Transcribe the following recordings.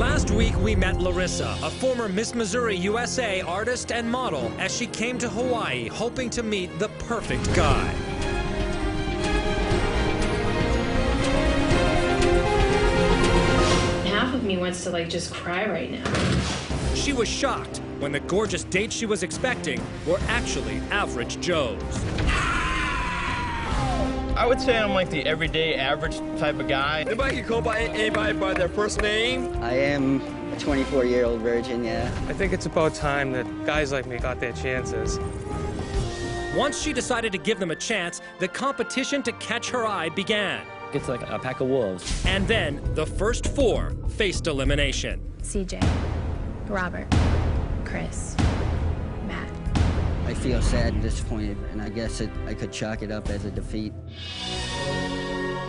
Last week, we met Larissa, a former Miss Missouri USA artist and model, as she came to Hawaii hoping to meet the perfect guy. Half of me wants to, just cry right now. She was shocked when the gorgeous dates she was expecting were actually average Joes. I would say I'm like the everyday average type of guy. Anybody can call by anybody by their first name? I am a 24-year-old virgin, yeah. I think it's about time that guys like me got their chances. Once she decided to give them a chance, the competition to catch her eye began. It's like a pack of wolves. And then the first four faced elimination. CJ, Robert, Chris, Matt. I feel sad and disappointed, and I guess I could chalk it up as a defeat.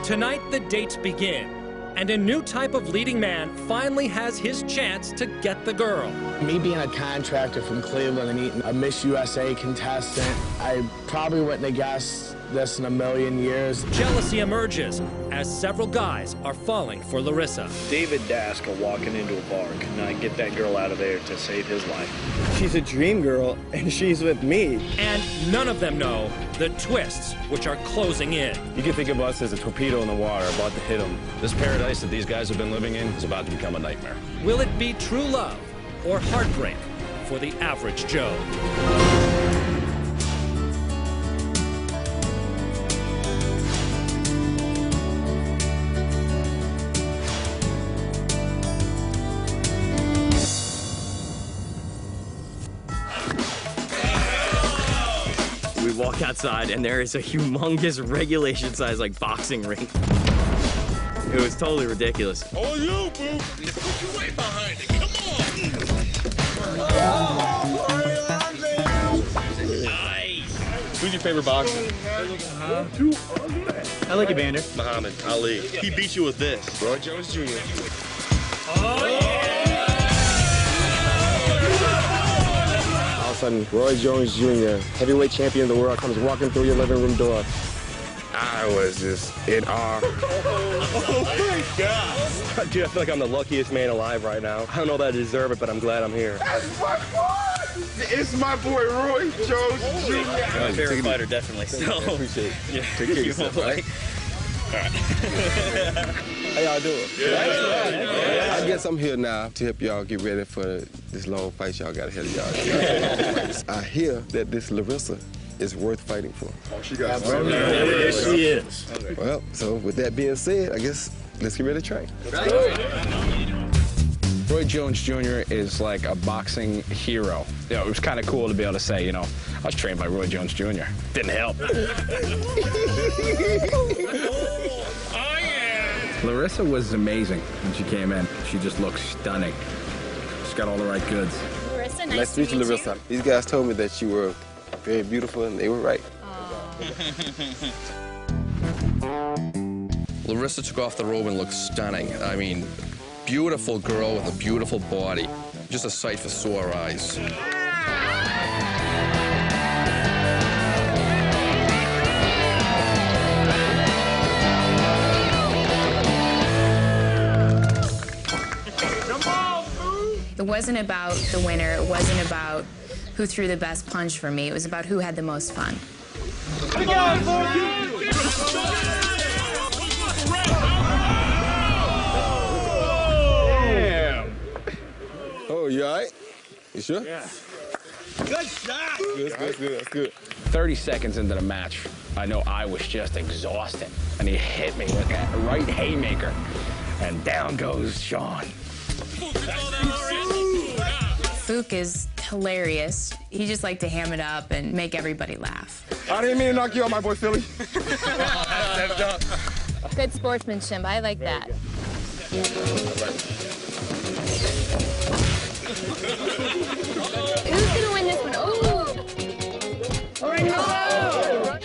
Tonight, the dates begin, and a new type of leading man finally has his chance to get the girl. Me being a contractor from Cleveland and meeting a Miss USA contestant, I probably wouldn't have guessed this in a million years. Jealousy emerges as several guys are falling for Larissa. David Daskell walking into a bar could not get that girl out of there to save his life. She's a dream girl, and she's with me. And none of them know the twists which are closing in. You can think of us as a torpedo in the water about to hit them. This paradise that these guys have been living in is about to become a nightmare. Will it be true love or heartbreak for the average Joe? We walk outside and there is a humongous regulation size boxing ring. It was totally ridiculous. Oh, you, boo! Put your weight behind it. Come on! Nice! Who's your favorite boxer? I like Evander. Muhammad Ali. He beat you with this. Roy Jones Jr. Oh, yeah! All of a sudden, Roy Jones Jr., heavyweight champion of the world, comes walking through your living room door. I was just in awe. Oh my God! Dude, I feel like I'm the luckiest man alive right now. I don't know that I deserve it, but I'm glad I'm here. That's my boy! It's my boy, Roy Jones Jr. My favorite fighter, definitely. So, Appreciate it. Yeah, Take care of yourself, right? All right. How y'all doing? Yeah. I guess I'm here now to help y'all get ready for this long fight y'all got ahead of y'all. I hear that this Larissa is worth fighting for. Oh, she got yes, she is. Well, so with that being said, I guess let's get ready to train. Roy Jones Jr. is like a boxing hero. It was kind of cool to be able to say, I was trained by Roy Jones Jr. Didn't help. Oh, yeah! Larissa was amazing when she came in. She just looked stunning. She's got all the right goods. Larissa, Nice to meet you, Larissa. These guys told me that you were very beautiful, and they were right. Larissa took off the robe and looked stunning. I mean, beautiful girl with a beautiful body. Just a sight for sore eyes. It wasn't about the winner. It wasn't about who threw the best punch for me. It was about who had the most fun. Damn. Oh, you all right? You sure? Yeah. Good shot! That's good. 30 seconds into the match, I know I was just exhausted. And he hit me with that right haymaker. And down goes Sean. Fook is hilarious. He just liked to ham it up and make everybody laugh. I didn't mean to knock you out, my boy Philly. Good sportsmanship. I like that. Who's gonna win this one? Oh no!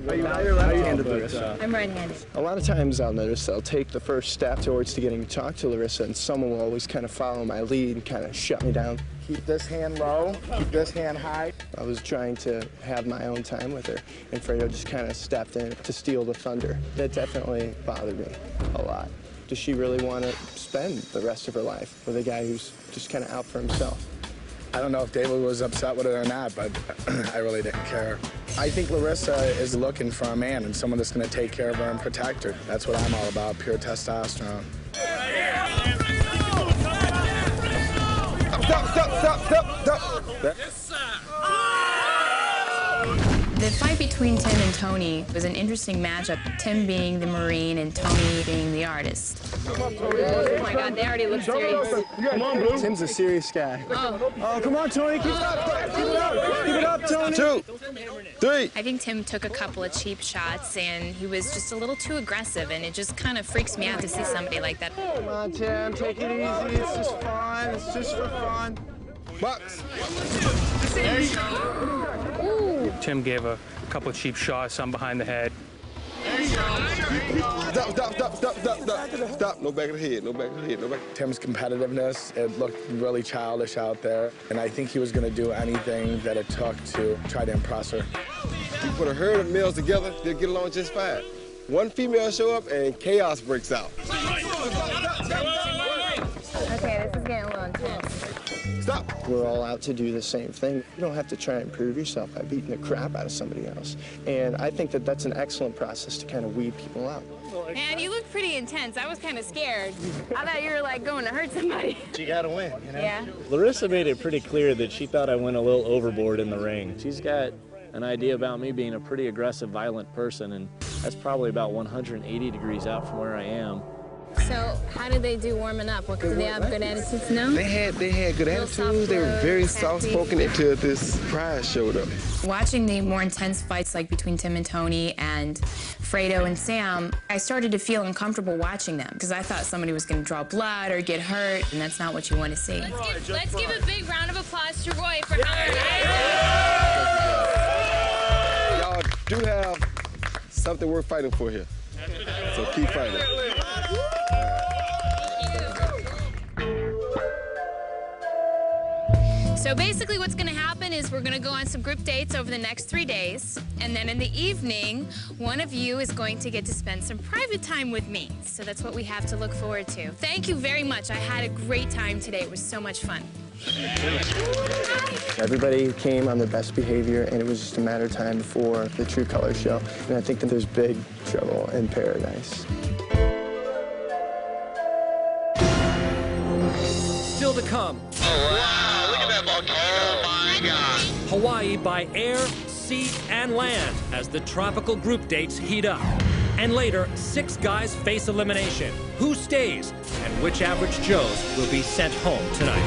How are you right-handed, Larissa? I'm right-handed. A lot of times I'll notice I'll take the first step towards getting to talk to Larissa, and someone will always kind of follow my lead and kind of shut me down. Keep this hand low, keep this hand high. I was trying to have my own time with her, and Fredo just kind of stepped in to steal the thunder. That definitely bothered me a lot. Does she really want to spend the rest of her life with a guy who's just kind of out for himself? I don't know if David was upset with it or not, but I really didn't care. I think Larissa is looking for a man and someone that's going to take care of her and protect her. That's what I'm all about, pure testosterone. Stop. The fight between Tim and Tony was an interesting matchup, Tim being the Marine and Tony being the artist. Oh my God, they already look serious. Come on, Blue. Tim's a serious guy. Oh, come on, Tony. Keep it up. Keep it up. Keep it up, Tony. 2, 3. I think Tim took a couple of cheap shots, and he was just a little too aggressive, and it just kind of freaks me out to see somebody like that. Come on, Tim. Take it easy. It's just fun. It's just for fun. Bucks. Tim gave a couple of cheap shots, some behind the head. Stop. No back of the head. No back of the head. No back. Tim's competitiveness, it looked really childish out there, and I think he was going to do anything that it took to try to impress her. You put a herd of males together, they'll get along just fine. One female show up and chaos breaks out. Okay, this is getting a little intense. Stop. We're all out to do the same thing. You don't have to try and prove yourself by beating the crap out of somebody else. And I think that that's an excellent process to kind of weed people out. Man, you look pretty intense. I was kind of scared. I thought you were like going to hurt somebody. You gotta win, you know? Yeah. Larissa made it pretty clear that she thought I went a little overboard in the ring. She's got an idea about me being a pretty aggressive, violent person, and that's probably about 180 degrees out from where I am. So, how did they do warming up? Did they have good attitudes? No? They had good attitudes. They were very soft-spoken until this prize showed up. Watching the more intense fights like between Tim and Tony and Fredo and Sam, I started to feel uncomfortable watching them because I thought somebody was going to draw blood or get hurt, and that's not what you want to see. Let's give a big round of applause to Roy for Y'all do have something worth fighting for here. So keep fighting. So basically what's going to happen is we're going to go on some group dates over the next 3 days, and then in the evening, one of you is going to get to spend some private time with me. So that's what we have to look forward to. Thank you very much. I had a great time today. It was so much fun. Everybody came on their best behavior, and it was just a matter of time before the true colors show. And I think that there's big trouble in paradise. Still to come. Oh, wow. Look at that volcano. Oh, my God. Hawaii by air, sea, and land as the tropical group dates heat up. And later, 6 guys face elimination. Who stays? And which average Joes will be sent home tonight?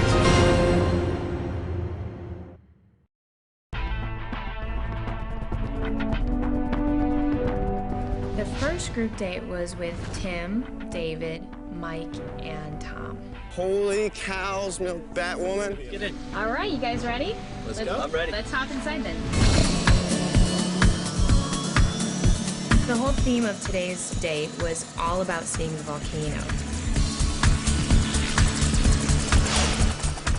The first group date was with Tim, David, Mike, and Tom. Holy cows, milk that woman. Get in. All right, you guys ready? Let's go. I'm ready. Let's hop inside then. The whole theme of today's date was all about seeing the volcano.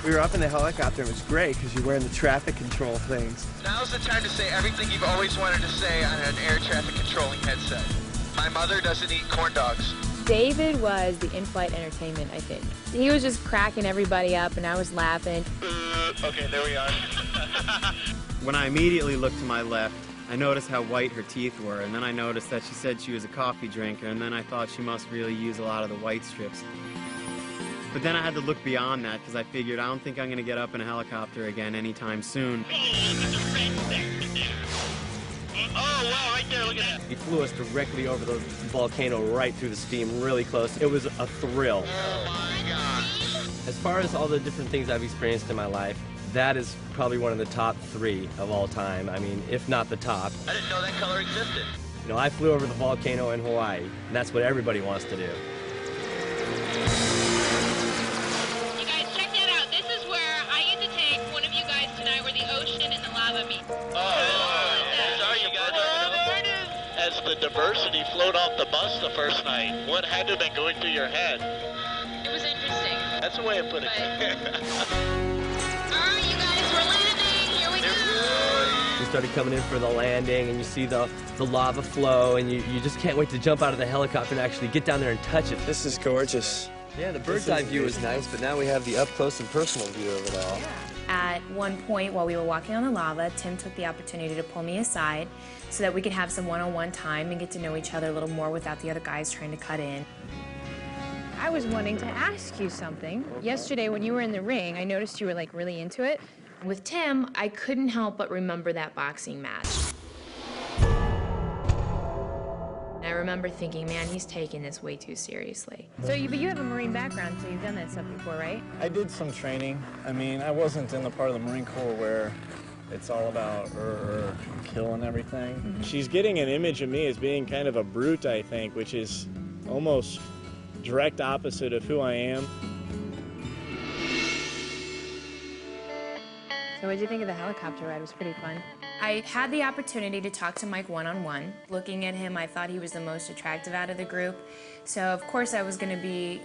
We were up in the helicopter. It was great because you're wearing the traffic control things. Now's the time to say everything you've always wanted to say on an air traffic controlling headset. My mother doesn't eat corn dogs. David was the in-flight entertainment, I think. He was just cracking everybody up, and I was laughing. Okay, there we are. When I immediately looked to my left, I noticed how white her teeth were, and then I noticed that she said she was a coffee drinker, and then I thought she must really use a lot of the white strips. But then I had to look beyond that, because I figured I don't think I'm going to get up in a helicopter again anytime soon. Oh, wow, right there, look at that. He flew us directly over the volcano, right through the steam, really close. It was a thrill. Oh, my God. As far as all the different things I've experienced in my life, that is probably one of the top 3 of all time. I mean, if not the top. I didn't know that color existed. You know, I flew over the volcano in Hawaii, and that's what everybody wants to do. You guys, check that out. This is where I get to take one of you guys tonight where the ocean and the lava meet. Sorry, you guys. There it is. As the diversity float off the bus the first night, what had to have been going through your head? It was interesting. That's a way of putting it. All right, you guys, we're landing. Here we go. We started coming in for the landing, and you see the lava flow, and you just can't wait to jump out of the helicopter and actually get down there and touch it. This is gorgeous. Yeah, the bird's eye view is nice, but now we have the up-close and personal view of it all. At one point while we were walking on the lava, Tim took the opportunity to pull me aside so that we could have some one-on-one time and get to know each other a little more without the other guys trying to cut in. I was wanting to ask you something. Yesterday when you were in the ring, I noticed you were like really into it. With Tim, I couldn't help but remember that boxing match. I remember thinking, man, he's taking this way too seriously. But you have a Marine background, so you've done that stuff before, right? I did some training. I mean, I wasn't in the part of the Marine Corps where it's all about killing everything. Mm-hmm. She's getting an image of me as being kind of a brute, I think, which is almost direct opposite of who I am. So what did you think of the helicopter ride? It was pretty fun. I had the opportunity to talk to Mike one-on-one. Looking at him, I thought he was the most attractive out of the group. So, of course, I was going to be,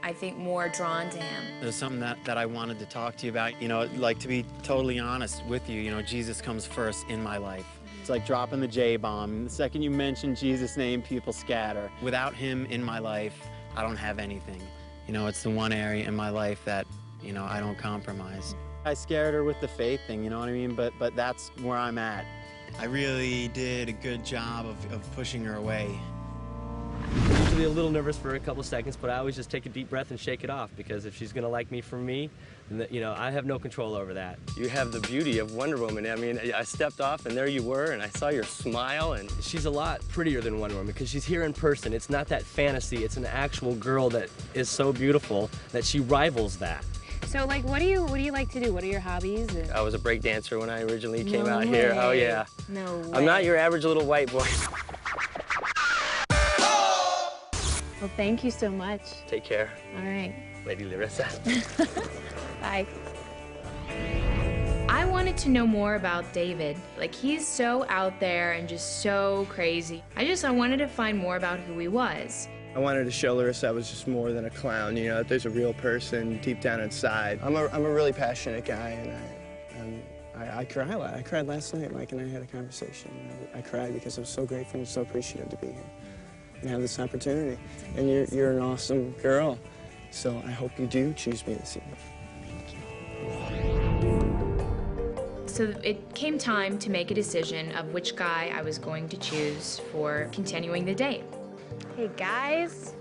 I think, more drawn to him. There's something that I wanted to talk to you about. You know, like, to be totally honest with you, you know, Jesus comes first in my life. It's like dropping the J-bomb. The second you mention Jesus' name, people scatter. Without him in my life, I don't have anything. You know, it's the one area in my life that, you know, I don't compromise. I scared her with the faith thing, you know what I mean? But that's where I'm at. I really did a good job of pushing her away. I'm usually a little nervous for a couple seconds, but I always just take a deep breath and shake it off, because if she's gonna like me for me, then, you know, I have no control over that. You have the beauty of Wonder Woman. I mean, I stepped off and there you were, and I saw your smile, and she's a lot prettier than Wonder Woman because she's here in person. It's not that fantasy, it's an actual girl that is so beautiful that she rivals that. So, like, what do you like to do? What are your hobbies? I was a break dancer when I originally came out way. here. Oh yeah. No way. I'm not your average little white boy. Well, thank you so much. Take care. All right. Lady Larissa. Bye. I wanted to know more about David. Like, he's so out there and just so crazy. I wanted to find more about who he was. I wanted to show Larissa I was just more than a clown, you know, that there's a real person deep down inside. I'm a really passionate guy, and I cry a lot. I cried last night. Mike and I had a conversation. I cried because I was so grateful and so appreciative to be here and have this opportunity. And you're an awesome girl, so I hope you do choose me this evening. So it came time to make a decision of which guy I was going to choose for continuing the date. Hey, guys.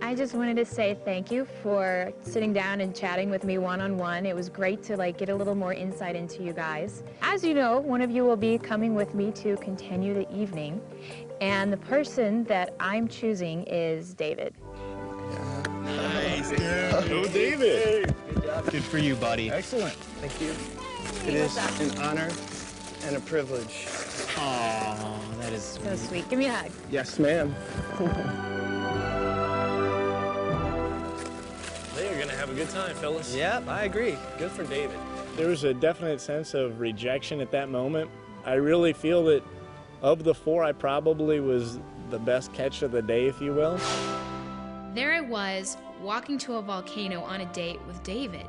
I just wanted to say thank you for sitting down and chatting with me one-on-one. It was great to, like, get a little more insight into you guys. As you know, one of you will be coming with me to continue the evening, and the person that I'm choosing is David. Nice, dude. Oh, David. Good job. Good for you, buddy. Excellent. Thank you. It is an honor and a privilege. Aw, that is sweet. So sweet. Give me a hug. Yes, ma'am. They are gonna have a good time, fellas. Yep, I agree. Good for David. There was a definite sense of rejection at that moment. I really feel that of the four, I probably was the best catch of the day, if you will. There I was, walking to a volcano on a date with David.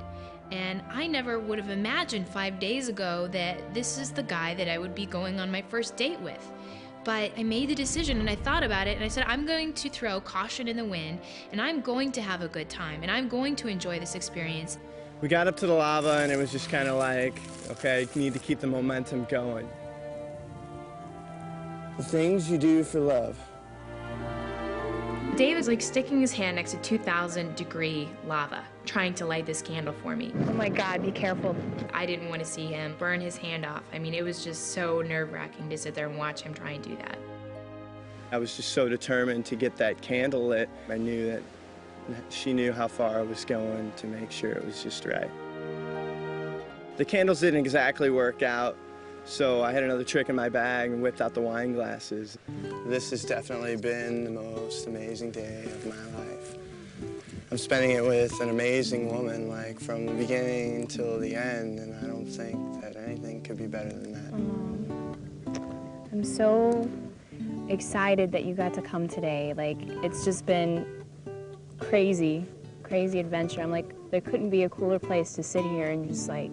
And I never would have imagined 5 days ago that this is the guy that I would be going on my first date with. But I made the decision and I thought about it and I said, I'm going to throw caution in the wind and I'm going to have a good time and I'm going to enjoy this experience. We got up to the lava and it was just kind of like, okay, you need to keep the momentum going. The things you do for love. David's like sticking his hand next to 2,000-degree lava, trying to light this candle for me. Oh my God, be careful. I didn't want to see him burn his hand off. I mean, it was just so nerve-wracking to sit there and watch him try and do that. I was just so determined to get that candle lit. I knew that she knew how far I was going to make sure it was just right. The candles didn't exactly work out, so I had another trick in my bag and whipped out the wine glasses. This has definitely been the most amazing day of my life. I'm spending it with an amazing woman, like from the beginning till the end, and I don't think that anything could be better than that. I'm so excited that you got to come today. Like, it's just been crazy, crazy adventure. I'm like, there couldn't be a cooler place to sit here and just like,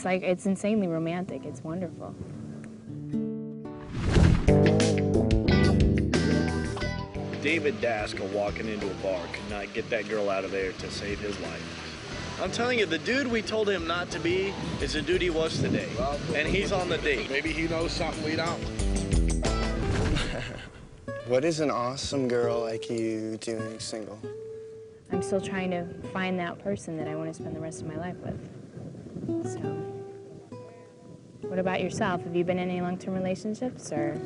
it's insanely romantic. It's wonderful. David Daskell walking into a bar could not get that girl out of there to save his life. I'm telling you, the dude we told him not to be is the dude he was today. And he's on the date. Maybe he knows something we don't. What is an awesome girl like you doing single? I'm still trying to find that person that I want to spend the rest of my life with. So, what about yourself? Have you been in any long-term relationships, or?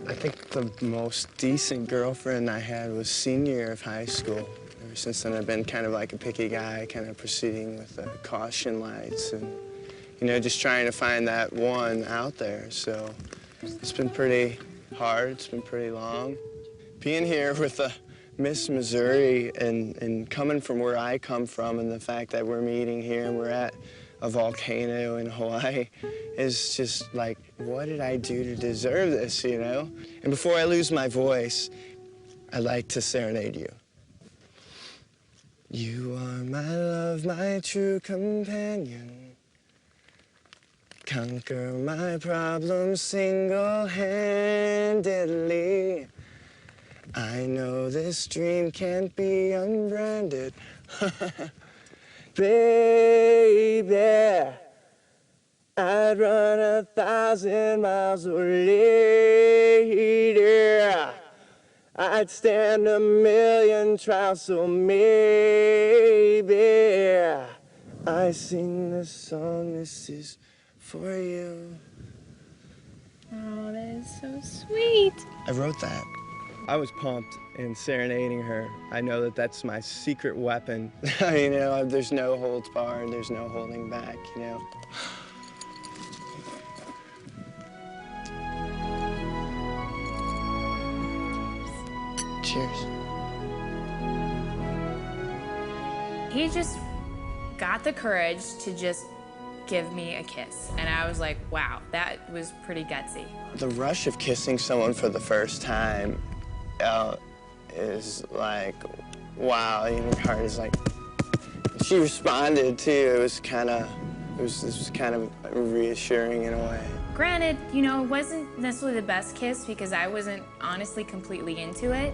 I think the most decent girlfriend I had was senior year of high school. Ever since then, I've been kind of like a picky guy, kind of proceeding with the caution lights and, you know, just trying to find that one out there. So it's been pretty hard. It's been pretty long. Being here with Miss Missouri and coming from where I come from, and the fact that we're meeting here and we're at a volcano in Hawaii is just like, what did I do to deserve this, you know? And before I lose my voice, I'd like to serenade you. You are my love, my true companion. Conquer my problems single-handedly. I know this dream can't be unbranded. Baby, I'd run 1,000 miles or later. I'd stand 1,000,000 trials, so maybe I sing this song, this is for you. Oh, that is so sweet. I wrote that. I was pumped in serenading her. I know that that's my secret weapon. You know, there's no holds barred, there's no holding back, you know. Cheers. He just got the courage to just give me a kiss. And I was like, wow, that was pretty gutsy. The rush of kissing someone for the first time is like, wow, your heart is like, she responded too. It was kind of reassuring in a way. Granted, you know, it wasn't necessarily the best kiss because I wasn't honestly completely into it,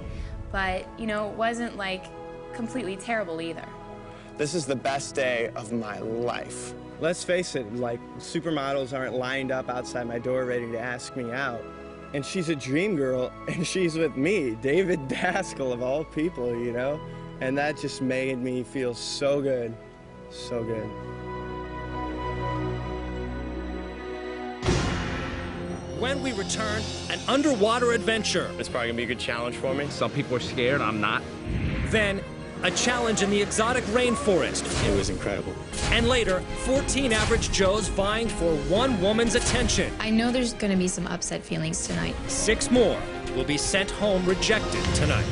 but, you know, it wasn't like completely terrible either. This is the best day of my life. Let's face it, like, supermodels aren't lined up outside my door ready to ask me out. And she's a dream girl, and she's with me, David Daskell of all people, you know? And that just made me feel so good, so good. When we return, an underwater adventure. It's probably gonna be a good challenge for me. Some people are scared, I'm not. Then, a challenge in the exotic rainforest. It was incredible. And later, 14 average Joes vying for one woman's attention. I know there's going to be some upset feelings tonight. 6 more will be sent home rejected tonight.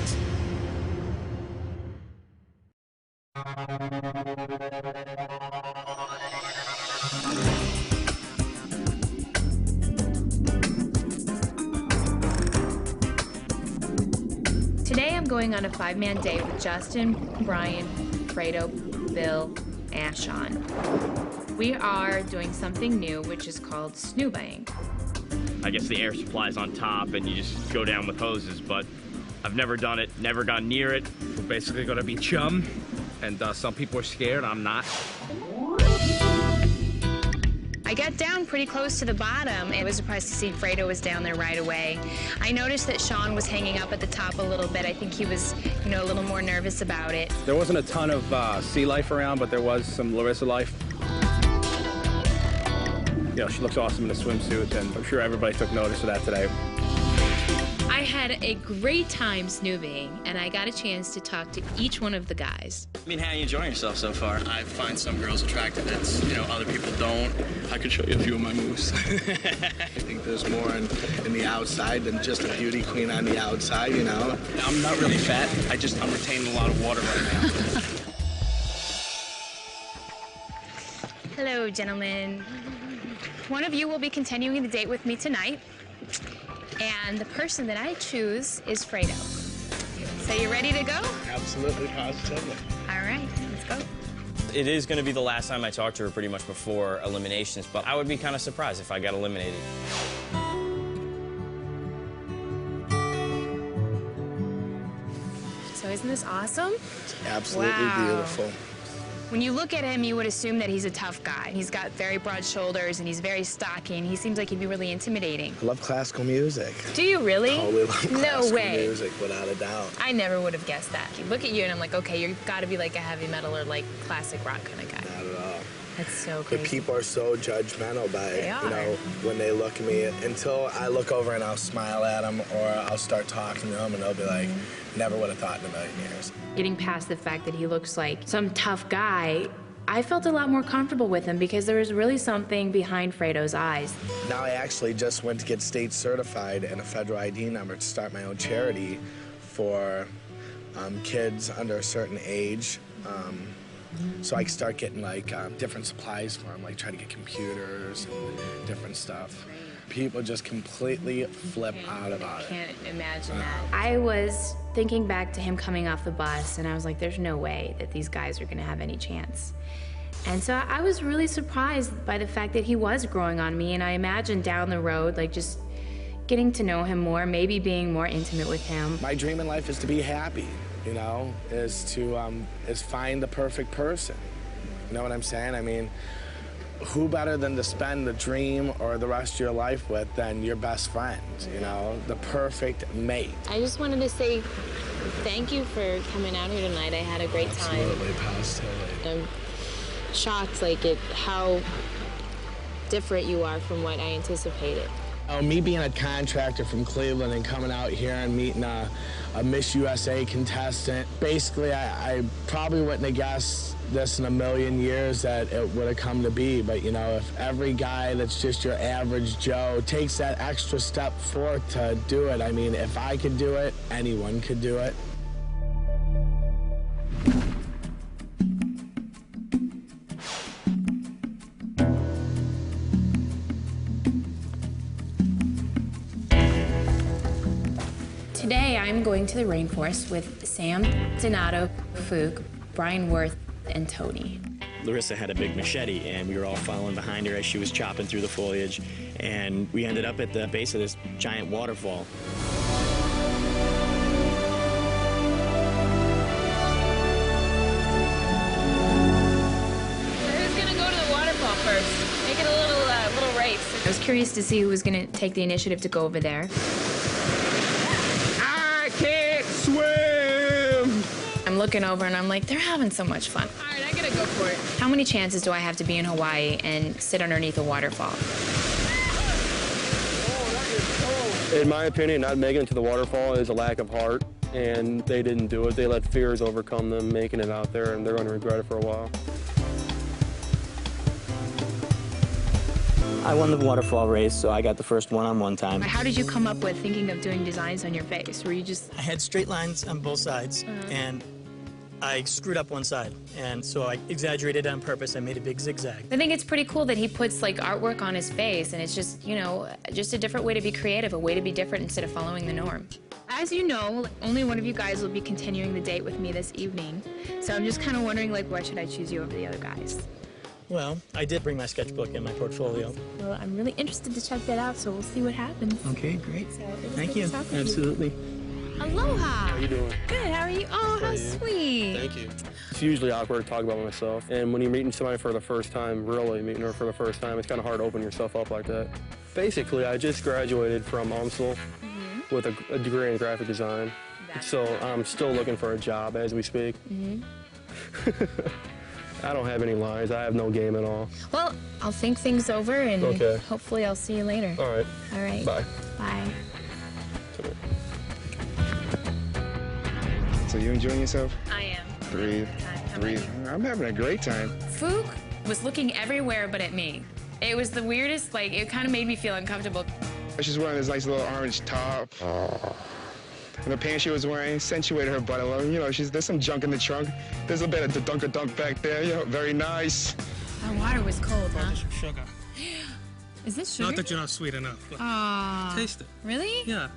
Today I'm going on a 5-man date with Justin, Brian, Fredo, Bill, and Sean. We are doing something new, which is called snoobing. I guess the air supply's on top and you just go down with hoses, but I've never done it, never gone near it. We're basically gonna be chum, and some people are scared, I'm not. I got down pretty close to the bottom. I was surprised to see Fredo was down there right away. I noticed that Sean was hanging up at the top a little bit. I think he was, you know, a little more nervous about it. There wasn't a ton of sea life around, but there was some Larissa life. You know, she looks awesome in a swimsuit, and I'm sure everybody took notice of that today. I had a great time snoobing, and I got a chance to talk to each one of the guys. I mean, how are you enjoying yourself so far? I find some girls attractive that, you know, other people don't. I could show you a few of my moves. I think there's more in the outside than just a beauty queen on the outside, you know? I'm not really fat. I'm retaining a lot of water right now. Hello, gentlemen. One of you will be continuing the date with me tonight. And the person that I choose is Fredo. So you ready to go? Absolutely, positively. All right, let's go. It is going to be the last time I talk to her pretty much before eliminations, but I would be kind of surprised if I got eliminated. So isn't this awesome? It's absolutely beautiful. When you look at him, you would assume that he's a tough guy. He's got very broad shoulders and he's very stocky, and he seems like he'd be really intimidating. I love classical music. Do you really? Totally love classical No way. music, without a doubt. I never would have guessed that. You look at you and I'm like, okay, you've got to be like a heavy metal or like classic rock kind of guy. Not at all. That's so The crazy. people are so judgmental by, They are. you know, when they look at me. Until I look over and I'll smile at them, or I'll start talking to them and they'll be like, never would have thought in a million years. Getting past the fact that he looks like some tough guy, I felt a lot more comfortable with him because there was really something behind Fredo's eyes. Now I actually just went to get state certified and a federal ID number to start my own charity for kids under a certain age. So I can start getting like different supplies for them, like try to get computers and different stuff. People just completely flip out about it. I can't imagine that. I was thinking back to him coming off the bus, and I was like, there's no way that these guys are gonna have any chance. And so I was really surprised by the fact that he was growing on me, and I imagined down the road, like just getting to know him more, maybe being more intimate with him. My dream in life is to be happy, you know, is to find the perfect person. You know what I'm saying? I mean, who better than to spend the dream or the rest of your life with than your best friend, you know, the perfect mate. I just wanted to say thank you for coming out here tonight. I had a great time. Absolutely, positively. I'm shocked, like, at how different you are from what I anticipated. Me being a contractor from Cleveland and coming out here and meeting a Miss USA contestant, basically I probably wouldn't have guessed this in a million years that it would have come to be. But you know, if every guy that's just your average Joe takes that extra step forth to do it, I mean, if I could do it, anyone could do it. Today, I'm going to the rainforest with Sam, Donato, Fook, Brian Worth, and Tony. Larissa had a big machete, and we were all following behind her as she was chopping through the foliage, and we ended up at the base of this giant waterfall. Who's gonna go to the waterfall first? Make it a little race. I was curious to see who was going to take the initiative to go over there. I can't swim! I'm looking over and I'm like, they're having so much fun. All right, I gotta go for it. How many chances do I have to be in Hawaii and sit underneath a waterfall? In my opinion, not making it to the waterfall is a lack of heart, and they didn't do it. They let fears overcome them making it out there, and they're going to regret it for a while. I won the waterfall race, so I got the first one-on-one time. How did you come up with thinking of doing designs on your face? Were you just... I had straight lines on both sides, and I screwed up one side, and so I exaggerated on purpose. I made a big zigzag. I think it's pretty cool that he puts like artwork on his face, and it's just, you know, just a different way to be creative, a way to be different instead of following the norm. As you know, only one of you guys will be continuing the date with me this evening. So I'm just kind of wondering, like, why should I choose you over the other guys? Well, I did bring my sketchbook and my portfolio. Well, I'm really interested to check that out, so we'll see what happens. Okay, great. So, it was Thank good you. to talk with Absolutely. Aloha. How you doing? Good, how are you? Oh, how sweet. Thank you. It's usually awkward to talk about myself, and when you're meeting somebody for the first time, really meeting her for the first time, it's kind of hard to open yourself up like that. Basically, I just graduated from UMSL with a degree in graphic design, so I'm still looking for a job as we speak. I don't have any lies. I have no game at all. Well, I'll think things over, and Okay. hopefully I'll see you later. All right. All right. Bye. Bye. So you enjoying yourself? I am. Breathe. Breathe. I'm having a great time. Fook was looking everywhere but at me. It was the weirdest, like, it kind of made me feel uncomfortable. She's wearing this nice little orange top. And the pants she was wearing accentuated her butt a little. You know, there's some junk in the trunk. There's a bit of the dunk back there. You know, very nice. That water was cold, huh? Just sugar. Is this sugar? Not that you're not sweet enough. But Aw. taste it. Really? Yeah.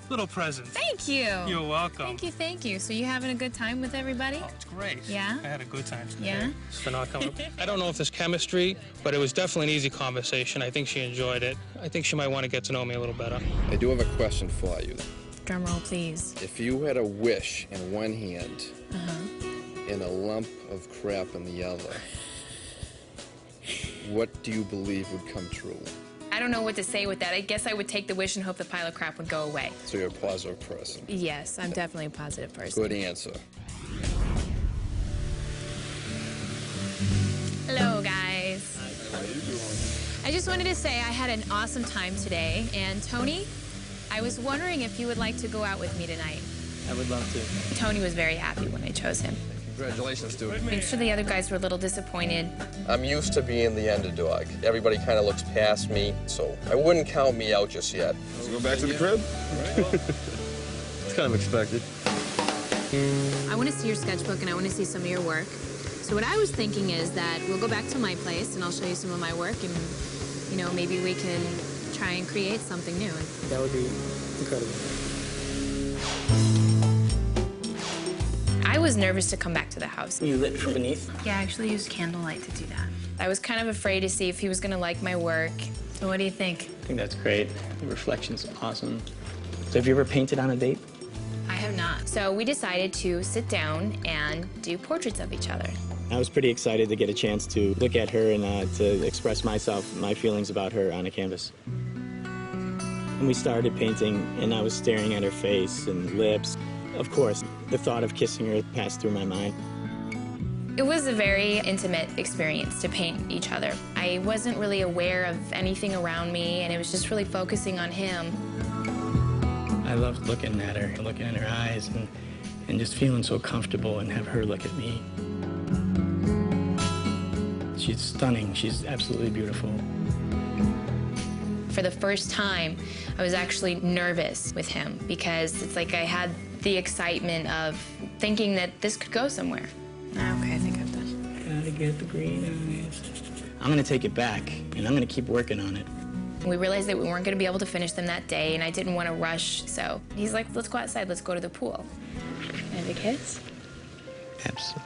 Little present. Thank you. You're welcome. Thank you, thank you. So you having a good time with everybody? Oh, it's great. Yeah? I had a good time today. Yeah? It's not coming. I don't know if there's chemistry, but it was definitely an easy conversation. I think she enjoyed it. I think she might want to get to know me a little better. I do have a question for you. Drum roll, please. If you had a wish in one hand and a lump of crap in the other, what do you believe would come true? I don't know what to say with that. I guess I would take the wish and hope the pile of crap would go away. So you're a positive person. Yes, I'm definitely a positive person. Good answer. Hello, guys. How are you doing? I just wanted to say I had an awesome time today. And Tony, I was wondering if you would like to go out with me tonight. I would love to. Tony was very happy when I chose him. Congratulations, dude. I'm sure the other guys were a little disappointed. I'm used to being the underdog. Everybody kind of looks past me, so I wouldn't count me out just yet. Let's go back to the crib. It's kind of expected. I want to see your sketchbook and I want to see some of your work. So what I was thinking is that we'll go back to my place and I'll show you some of my work and, you know, maybe we can try and create something new. That would be incredible. I was nervous to come back to the house. You lit from beneath? Yeah, I actually used candlelight to do that. I was kind of afraid to see if he was going to like my work. So what do you think? I think that's great. The reflection's awesome. So have you ever painted on a date? I have not. So we decided to sit down and do portraits of each other. I was pretty excited to get a chance to look at her and to express my feelings about her on a canvas. And we started painting, and I was staring at her face and lips. Of course, the thought of kissing her passed through my mind. It was a very intimate experience to paint each other. I wasn't really aware of anything around me, and it was just really focusing on him. I loved looking at her, looking in her eyes, and just feeling so comfortable and have her look at me. She's stunning. She's absolutely beautiful. For the first time, I was actually nervous with him because it's like I had the excitement of thinking that this could go somewhere. Okay, I think I'm done. Gotta get the green eyes. I'm gonna take it back, and I'm gonna keep working on it. We realized that we weren't gonna be able to finish them that day, and I didn't want to rush, so he's like, let's go outside, let's go to the pool. Can I have a kiss? Absolutely.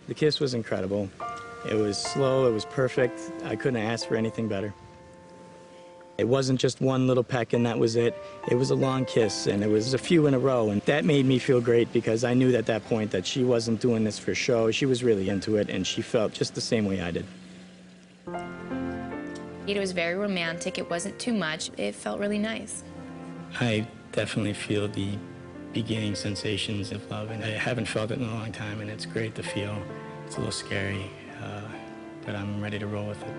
The kiss was incredible. It was slow, it was perfect. I couldn't ask for anything better. It wasn't just one little peck and that was it. It was a long kiss and it was a few in a row, and that made me feel great because I knew at that point that she wasn't doing this for show. She was really into it and she felt just the same way I did. It was very romantic. It wasn't too much. It felt really nice. I definitely feel the beginning sensations of love, and I haven't felt it in a long time, and it's great to feel. It's a little scary, but I'm ready to roll with it.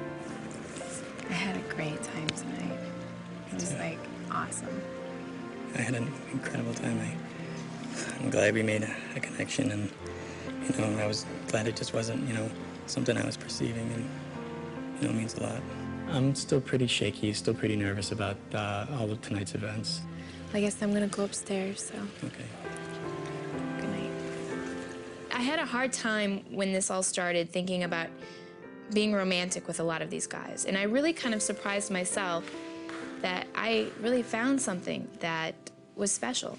I had a great time tonight. It was like awesome. I had an incredible time. I'm glad we made a connection, and I was glad it just wasn't something I was perceiving, and it means a lot. I'm still pretty shaky, still pretty nervous about all of tonight's events. I guess I'm gonna go upstairs, so. Okay. Good night. I had a hard time when this all started thinking about being romantic with a lot of these guys. And I really kind of surprised myself that I really found something that was special.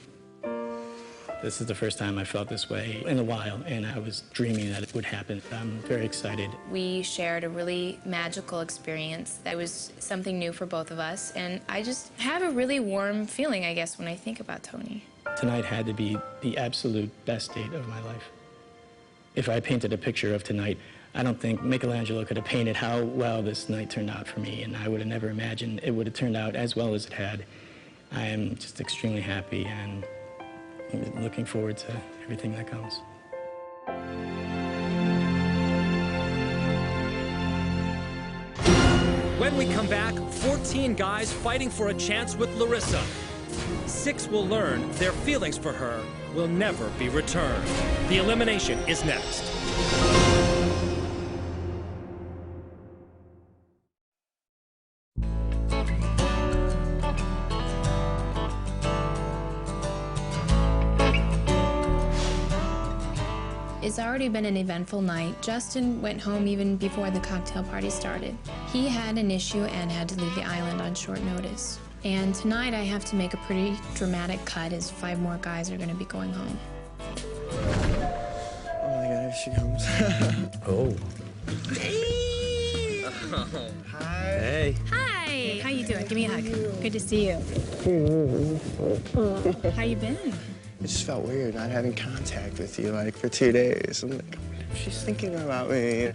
This is the first time I felt this way in a while, and I was dreaming that it would happen. I'm very excited. We shared a really magical experience that was something new for both of us, and I just have a really warm feeling, I guess, when I think about Tony. Tonight had to be the absolute best date of my life. If I painted a picture of tonight, I don't think Michelangelo could have painted how well this night turned out for me, and I would have never imagined it would have turned out as well as it had. I am just extremely happy, and I'm looking forward to everything that comes. When we come back, 14 guys fighting for a chance with Larissa. 6 will learn their feelings for her will never be returned. The elimination is next. It's already been an eventful night. Justin went home even before the cocktail party started. He had an issue and had to leave the island on short notice. And tonight I have to make a pretty dramatic cut as 5 more guys are going to be going home. Oh my God, here she comes. Oh. Hi. Hey. Hi. How you doing? Give me a hug. Good to see you. How you been? It just felt weird not having contact with you, like, for 2 days. I'm like, she's thinking about me.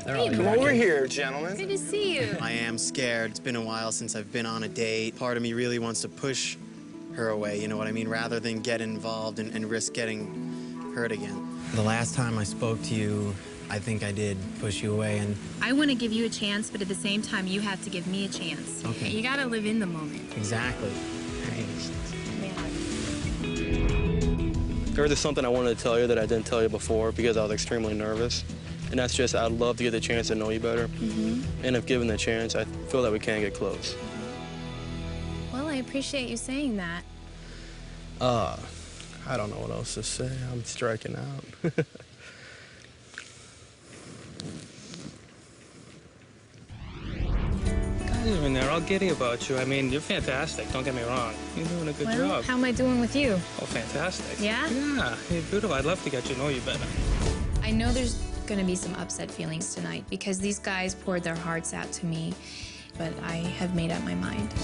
Come over here, gentlemen. Good to see you. I am scared. It's been a while since I've been on a date. Part of me really wants to push her away, you know what I mean? Rather than get involved and risk getting hurt again. The last time I spoke to you, I think I did push you away, and I want to give you a chance, but at the same time, you have to give me a chance. Okay. You got to live in the moment. exactly. There's something I wanted to tell you that I didn't tell you before because I was extremely nervous. And that's just, I'd love to get the chance to know you better. And if given the chance, I feel that we can get close. Well, I appreciate you saying that. I don't know what else to say. I'm striking out. Guys have been there all giddy about you. I mean, you're fantastic. Don't get me wrong. You're doing a good Well, job. how am I doing with you? Oh, fantastic. Yeah? Yeah, you're beautiful. I'd love to get to know you better. I know there's going to be some upset feelings tonight because these guys poured their hearts out to me, but I have made up my mind.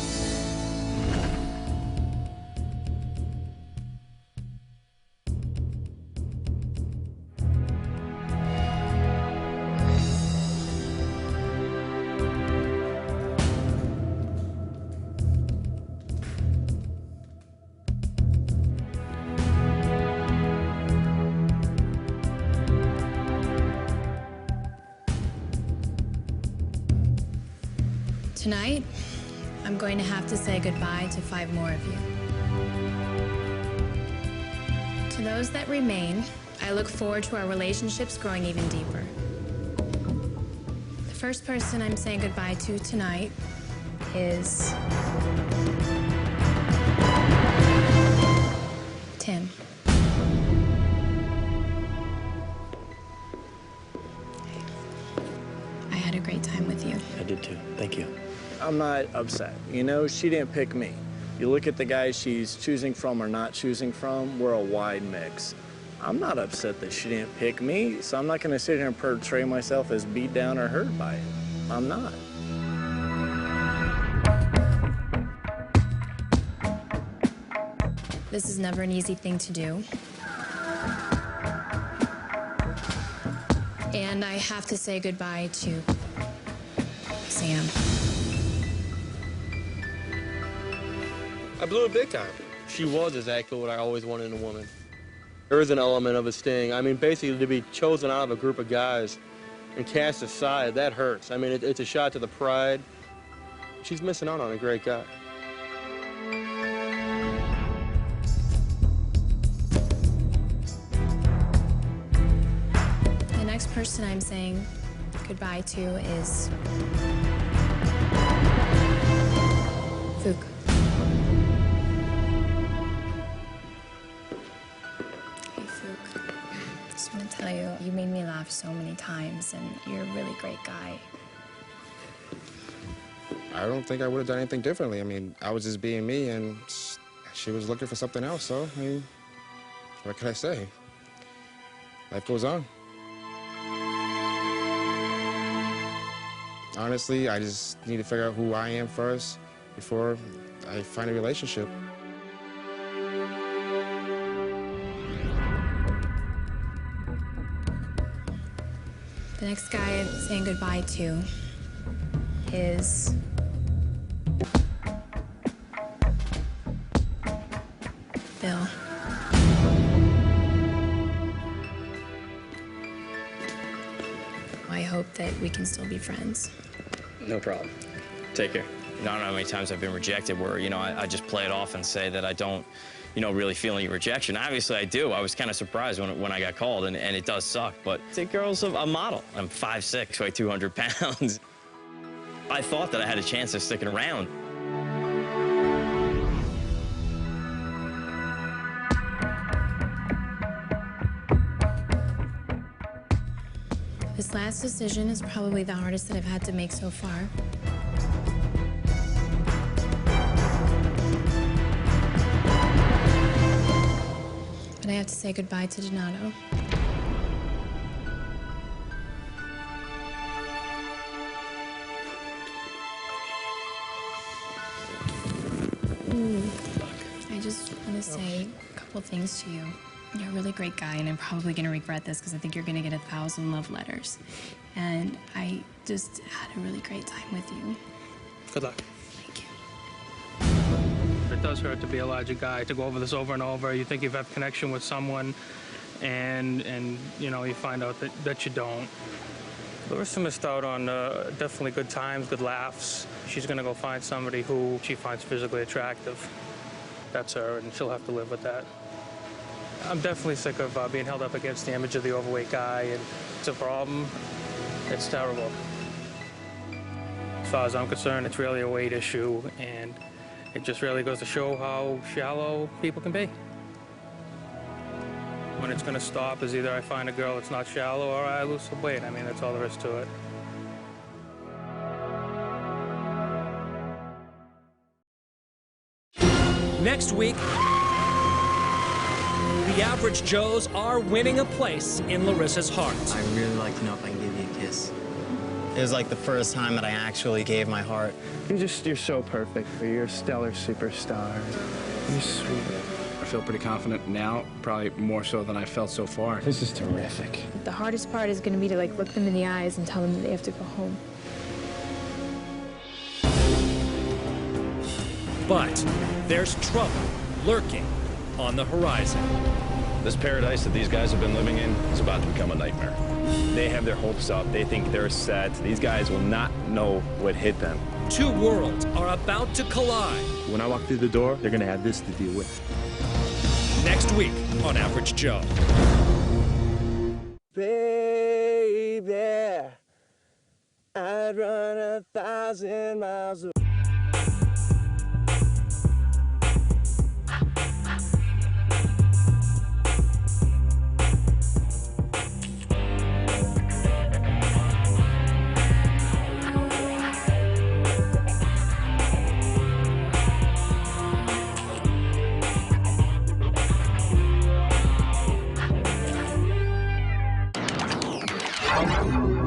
Tonight, I'm going to have to say goodbye to 5 more of you. To those that remain, I look forward to our relationships growing even deeper. The first person I'm saying goodbye to tonight is Tim. I had a great time with you. I did too. Thank you. I'm not upset. You know, she didn't pick me. You look at the guys she's choosing from or not choosing from, we're a wide mix. I'm not upset that she didn't pick me, so I'm not going to sit here and portray myself as beat down or hurt by it. I'm not. This is never an easy thing to do. And I have to say goodbye to Sam. I blew it big time. She was exactly what I always wanted in a woman. There is an element of a sting. I mean, basically, to be chosen out of a group of guys and cast aside, that hurts. I mean, it's a shot to the pride. She's missing out on a great guy. The next person I'm saying goodbye to is Fook. Hey, Fook. Just want to tell you, you made me laugh so many times, and you're a really great guy. I don't think I would have done anything differently. I mean, I was just being me, and she was looking for something else, so, I mean, what can I say? Life goes on. Honestly, I just need to figure out who I am first before I find a relationship. The next guy I'm saying goodbye to is Bill. I hope that we can still be friends. No problem. Take care. I don't know how many times I've been rejected where, you know, I just play it off and say that I don't, you know, really feel any rejection. Obviously, I do. I was kind of surprised when I got called, and it does suck. But the girl's a model. I'm 5'6", weigh 200 pounds. I thought that I had a chance of sticking around. This last decision is probably the hardest that I've had to make so far. But I have to say goodbye to Donato. I just want to say a couple things to you. You're a really great guy, and I'm probably going to regret this because I think you're going to get 1,000 love letters. And I just had a really great time with you. Good luck. It does hurt to be a larger guy, to go over this over and over. You think you've had a connection with someone, and you know, you find out that you don't. Larissa missed out on definitely good times, good laughs. She's going to go find somebody who she finds physically attractive. That's her, and she'll have to live with that. I'm definitely sick of being held up against the image of the overweight guy, and it's a problem. It's terrible. As far as I'm concerned, it's really a weight issue, and it just really goes to show how shallow people can be. When it's going to stop is either I find a girl that's not shallow or I lose some weight. I mean, that's all there is to it. Next week, the average Joes are winning a place in Larissa's heart. I'd really like to know if I can give you a kiss. It was like the first time that I actually gave my heart. You're so perfect. You're a stellar superstar. You're sweet. I feel pretty confident now, probably more so than I felt so far. This is terrific. The hardest part is going to be to look them in the eyes and tell them that they have to go home. But there's trouble lurking on the horizon. This paradise that these guys have been living in is about to become a nightmare. They have their hopes up. They think they're set. These guys will not know what hit them. Two worlds are about to collide. When I walk through the door, they're going to have this to deal with. Next week on Average Joe. Baby, I'd run 1,000 miles away. Thank you.